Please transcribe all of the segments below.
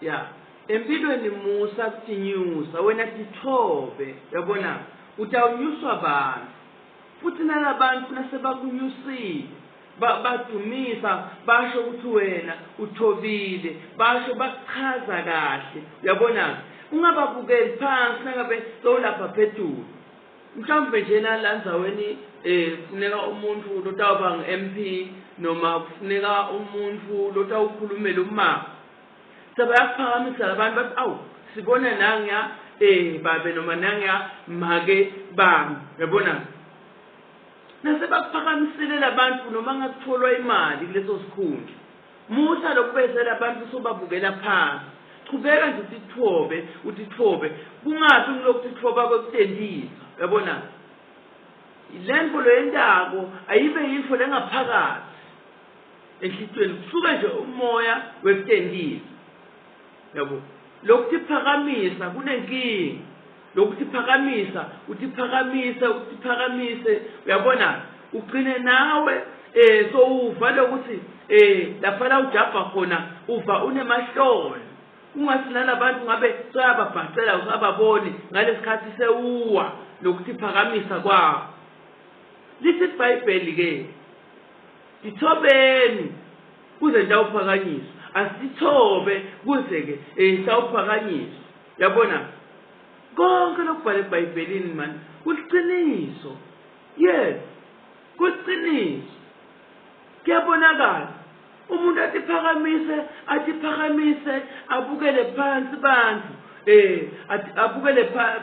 ya empilweni musa kutinyusa wena tithobe yabona utawunyuswa abantu futhi nalabantu nasebakunyusile badumisa basho ukuthi wena uthobile basho bachaza kahle uyabona ungababukeli phansi nangabe sowulapha phezulu mhlawumbe nje nalandzaweni kufuneka umuntu lotawuba ngu-MP noma kufuneka umuntu lotawukhulumela umama sebayakuphakamisa labantu bathi awu sibona nangiya babe noma nangiya make bami yabona nasebakuphakamisile labantu noma ngakutholwa imali kuleso sikhundla musa lokubezela abantu sobabukela phansi chubeka nje utithobe kungathi ngilokuthi thoba kwekutendisa yabona ilembo loyendako ayibe yinfo lengaphakathi enhlitweni kusuka nje umoya wekutendisa yabo lokutiphakamisa kunenkinga lokutiphakamisa utiphakamise uyabona ugcine nawe so uva lokuthi lapha ujabha khona uva unemahlolo ungasilala abantu ngabe soyababhacela usababoni ngalesikhathi sewuwa lokutiphakamisa kwabo lithi iBhayibheli ke dithobeni kuze ndawuphakanyiswa asithobe kuze ke sawuphakanyiswa yabona konke lokubhala eBhayibhelini man kuliqiniso yes kuliqiniso kuyabonakala umuntu atiphakamise abukele phansi bantu abukele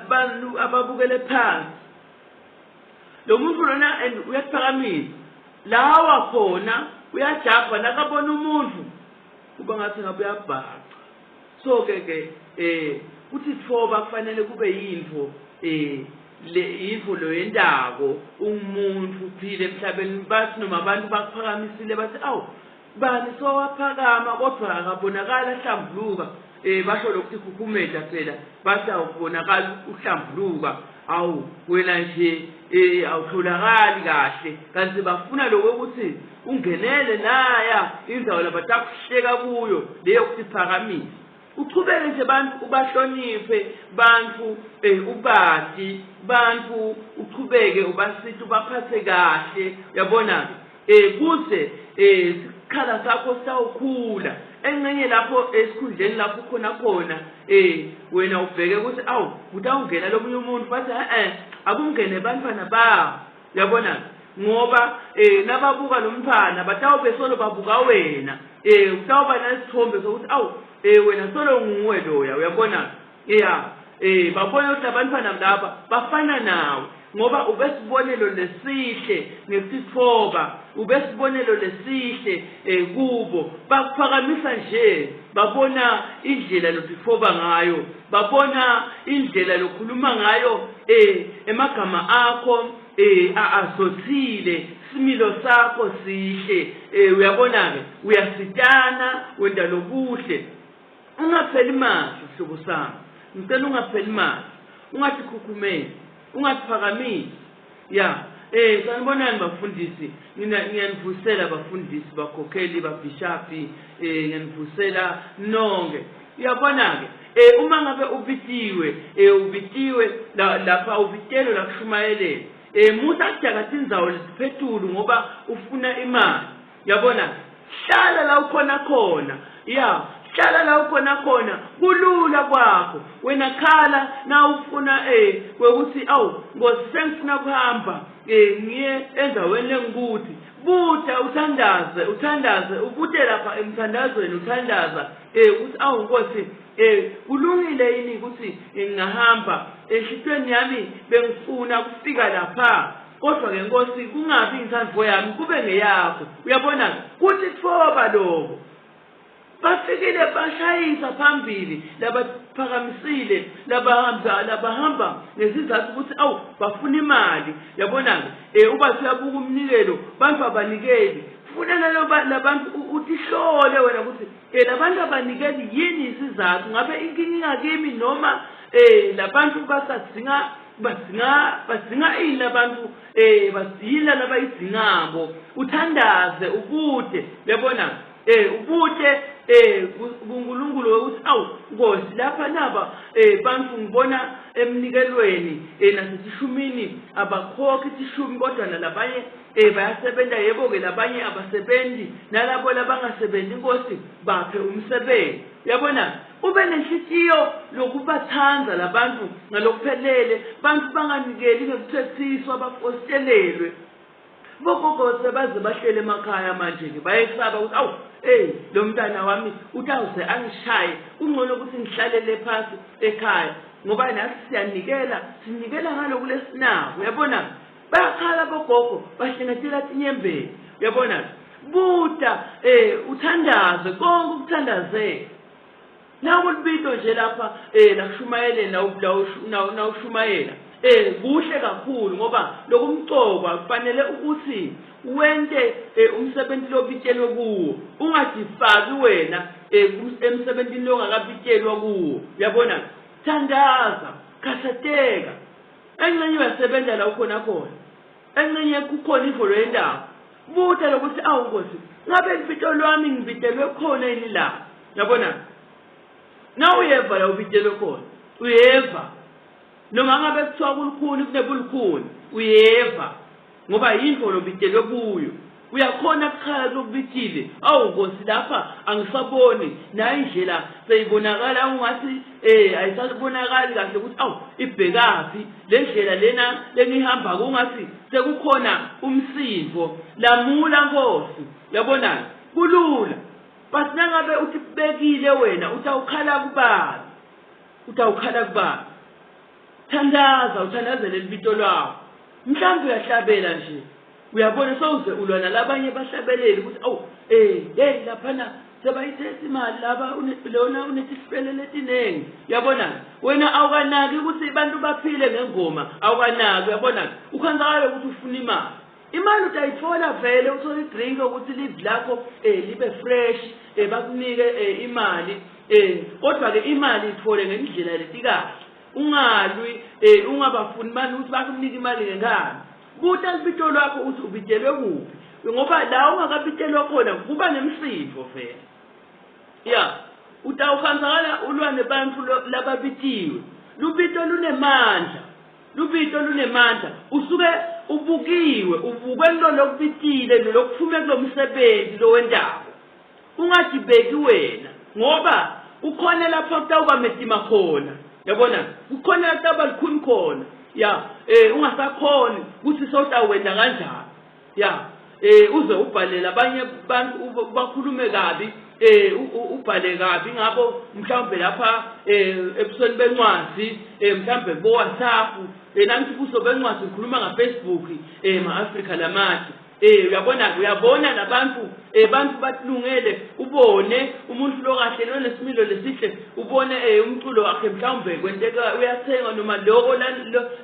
bantu ababukele phansi lo muntu lona uyaphakamisa lawa khona uyajabha nakabona umuntu kuba ngathi ngabe uyabhaca so ke kuthi thoba kufanele kube yinfo yinfo loyendako umuntu uphile emhlabeni bathi noma abantu bakuphakamisile bathi awu bani sowaphakama kodwa akabonakala hlambuluka basho lokuthi khukhumeda phela bathi awubonakala uhlambuluka awu wena nje awutholakali kahle kanti bafuna lokho ukuthi ungenele naya indawo labatakuhleka kuyo leyo kutiphakamisa uchubeke nje bantu ubahloniphe bantu ubati bantu uchubeke ubasithi ubaphathe kahle uyabona kuze isikhala sakho sawukhula encenye lapho esikhundleni lapho khona wena ubheke ukuthi awu utawungena lomunye umuntu bathi akungene bantwana ba uyabona ngoba nababuka lomfana batawube solo babuka wena utawuba nesithombe sokuthi awu wena solo nguwe loya uyabona babona ukuthi abantwana laba bafana nawe ngoba ubesibonelo lesihle ngesithoba ubesibonelo lesihle kubo bakuphakamisa nje babona indlela lotithoba ngayo babona indlela lokhuluma ngayo emagama akho azothile similo sakho sihle uyabona ke uyasitana wenda lokuhle ungapheli manje sihlobo sami ngicela ungapheli manje ungatikhukhumeli ungatiphakamisi sanibonani bafundisi ngiyanivusela bafundisi bakhokheli babishapi ngiyanivusela nonke uyabona ke uma ngabe ubitiwe lapha ubitelo la kushumayeleni musa kujakatha indzawo lesiphethulu ngoba ufuna imali yabona hlala la ukhona khona hlala la ukhona khona kulula kwakho wena khala na ufuna ukuthi awu ngosengifuna kuhamba ngiye endaweni lengikuthi buta uthandaze ubute lapha emthandazweni uthandaza ukuthi awu Nkosi kulungile yini ukuthi ngingahamba enhlitweni yami bengifuna kufika lapha kodwa ke Nkosi kungabi inhlanhla yami kube ngeyakho uyabona kuthi thoba lokho bafikile bashayisa phambili labaphakamisile labahamba nesizathu ukuthi awu bafuna imali yabona uba siyabuka umnikelo bantu abanikeli funa labantu utihlole wena ukuthi labantu abanikeli yini isizathu ngabe inkinga kimi noma labantu bazinga ini labantu basiyila labayizingabo uthandaze ubute yabona ubuthe kuNkulunkulu ukuthi awu Nkosi lapha naba bantu ngibona emnikelweni nasesishumini abakhokhi ishumi kodwa nalabanye bayasebenza yebo ke labanye abasebenzi nalabo labangasebenzi Nkosi baphe umsebenzi uyabona ube nenhliziyo lokubathanza labantu ngalokuphelele bantu banganikeli ngokuthethiswa abafostelelwe bogogo sebaze bahlele emakhaya manje ke bayesaba ukuthi awu lo mntana wami utawuze angishaye ungcono ukuthi ngihlalele phansi ekhaya ngoba nathi sinikela ngaloku lesinabo uyabona bayakhala bogogo bahlengethela inyembezi uyabona buta uthandaze konke ukuthandazela nawo libito nje lapha la kushumayele na ushumayela kuhle kakhulu ngoba lokumcokwa kufanele ukuthi wente umsebenzi lobitshelwe kuwo ungadifaki wena emsebenzini longakabitshelwa kuwo uyabona thandaza khathazeka engcenye uyasebenza la ukhona khona engcenye kukhona ivolo yendaba buta lokuthi awu Nkosi ngabe libito lwami ngibitelwe khona yini la uyabona na uyeva la ubitelwe khona uyeva noma ngabe kuthiwa kulukhuni kunebulukhuni uyeva ngoba yinto lobitelwe kuyo uyakhona ukukhala lokubitile awu Nkosi lapha angisaboni na indlela seyibonakala ungathi ayisabonakali kahle ukuthi awu ibhekapi lendlela lena lenihamba kungathi sekukhona umsindo lamula Nkosi yabona kulula basi nangabe uthi bekile wena utawukhala kubani thandaza uthandazele libito lwakho mhlawumbe uyahlabela nje uyabona sowuze ulwana labanye bahlabeleli ukuthi awu laphana sebayithethe imali laba lona unesiphelele etinengi uyabona wena awukanaki ukuthi abantu baphile ngengoma awukanaki uyabona ukhonzakala ukuthi ufuna imali utayithola vele uthola idrink ukuthi live lakho libe fresh bakunike imali kodwa ke imali ithole ngendlela letikahle ungalwi ungabafuni manje ukuthi bakunike imali ngenkani buta libito lwakho uthi ubitelwe kuphi ngoba la ungakabitelwa khona kuba nemsifo vele utawukhanzakala ulwa nebantu lababitiwe lubito lunemandla usuke ubukwe lokubitile lokuphume kulomsebenzi lowendaba ungadibeki wena ngoba ukhona lapha kutawuba medima khona yabona ukhona lapha likhuni khona ungasakhona ukuthi sowutawenda kanjani uze ubhalela abanye bantu bakhulume kabi ubhale kabi ngabo mhlawumbe lapha ebusweni bencwadi mhlawumbe bo WhatsApp nanti kuso bencwadi ukhuluma ngaFacebook ma-Africa lamanje uyabona nabantu bantu batilungele ubone umuntu lo kahle nonesimilo lesihle ubone umculo wakhe mhlawumbe kwenteka uyathenga noma lokho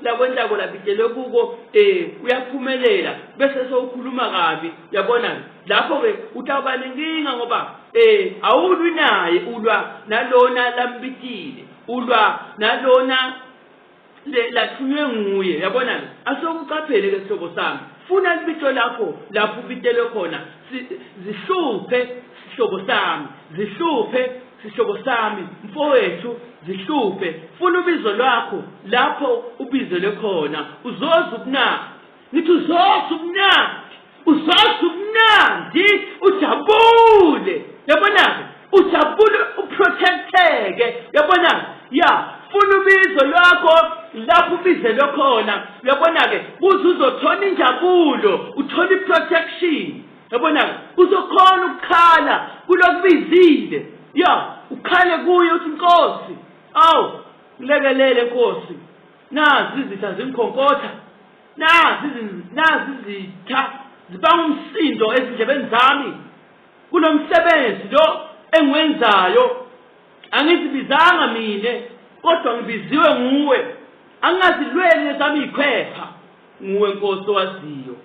la kwendako labitelwe kuko uyaphumelela bese sowukhuluma kabi uyabona lapho ke utawuba nenkinga ngoba awulwi naye ulwa nalona lambitile ulwa nalona lathunywe nguye yabona asokuqaphele ke sihlobo sami funa libito lakho lapho ubitelwe khona zihluphe sihlobo sami mfowethu zihluphe funa ubizo lwakho lapho ubizelwe khona uzoza ubunandi ngithi uzoza ubunandi ujabule yabona ujabule uprotecteke yabona funa ubizo lwakho lapho ubizelwe khona uyabona ke kuze uzothola injabulo uthola iprotection yabona uzokhona ukukhala kulokubizile ukhale kuye uthi Nkosi awu ngilekelele Nkosi nazi izitha zimkhonkotha nazi izitha zibanga umsindo ezindlebeni zami kunomsebenzi lo engiwenzayo angizibizanga mine kodwa ngibiziwe nguwe angazilweli zami ikhwepha nguwe Nkosi owaziyo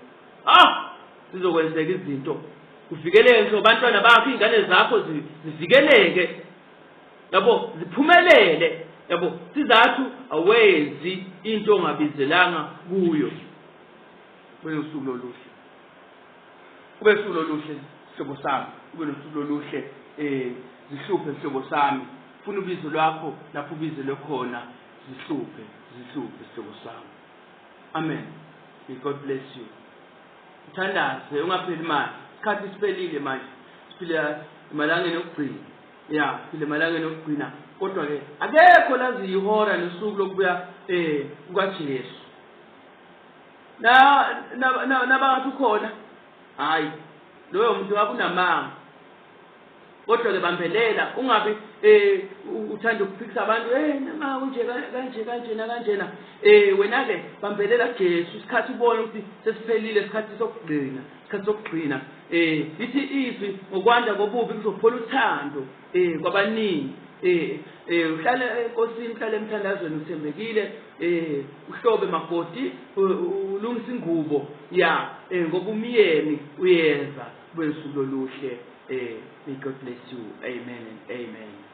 sizokwenzeka izinto kuvikeleke abantwana bakho izingane zakho zivikeleke yabo ziphumelele yabo sizathu awenzi into ongabizelanga kuyo kube usuku loluhle sihlobo sami ube nosuku oluhle zihluphe mhlobo sami ufuna ubizo lwakho lapho ubizo lokhona zihluphe mhlobo sami amen may God bless you uthandaze ungapheli imali isikhathi siphelile manje siphila emalangeni okugcina phila emalangeni okugcina kodwa ke akekho lazi ihora nosuku lokubuya kukaJesu nabangathi ukhona hayi loyo muntu wakunamanga kodwa ke bambelela ungabe uthanda ukuphikisa abantu nama kanjena wena ke bambelela kuJesu isikhathi ubone ukuthi sesiphelile isikhathi sokugcina lithi izwi ngokwanda kobubi kuzophola uthando kwabaningi uhlale enkosini uhlale emthandazweni uthembekile uhlobe makoti ulungisa ingubo ngoba umyeni uyenza kwesuku oluhle may God bless you amen and amen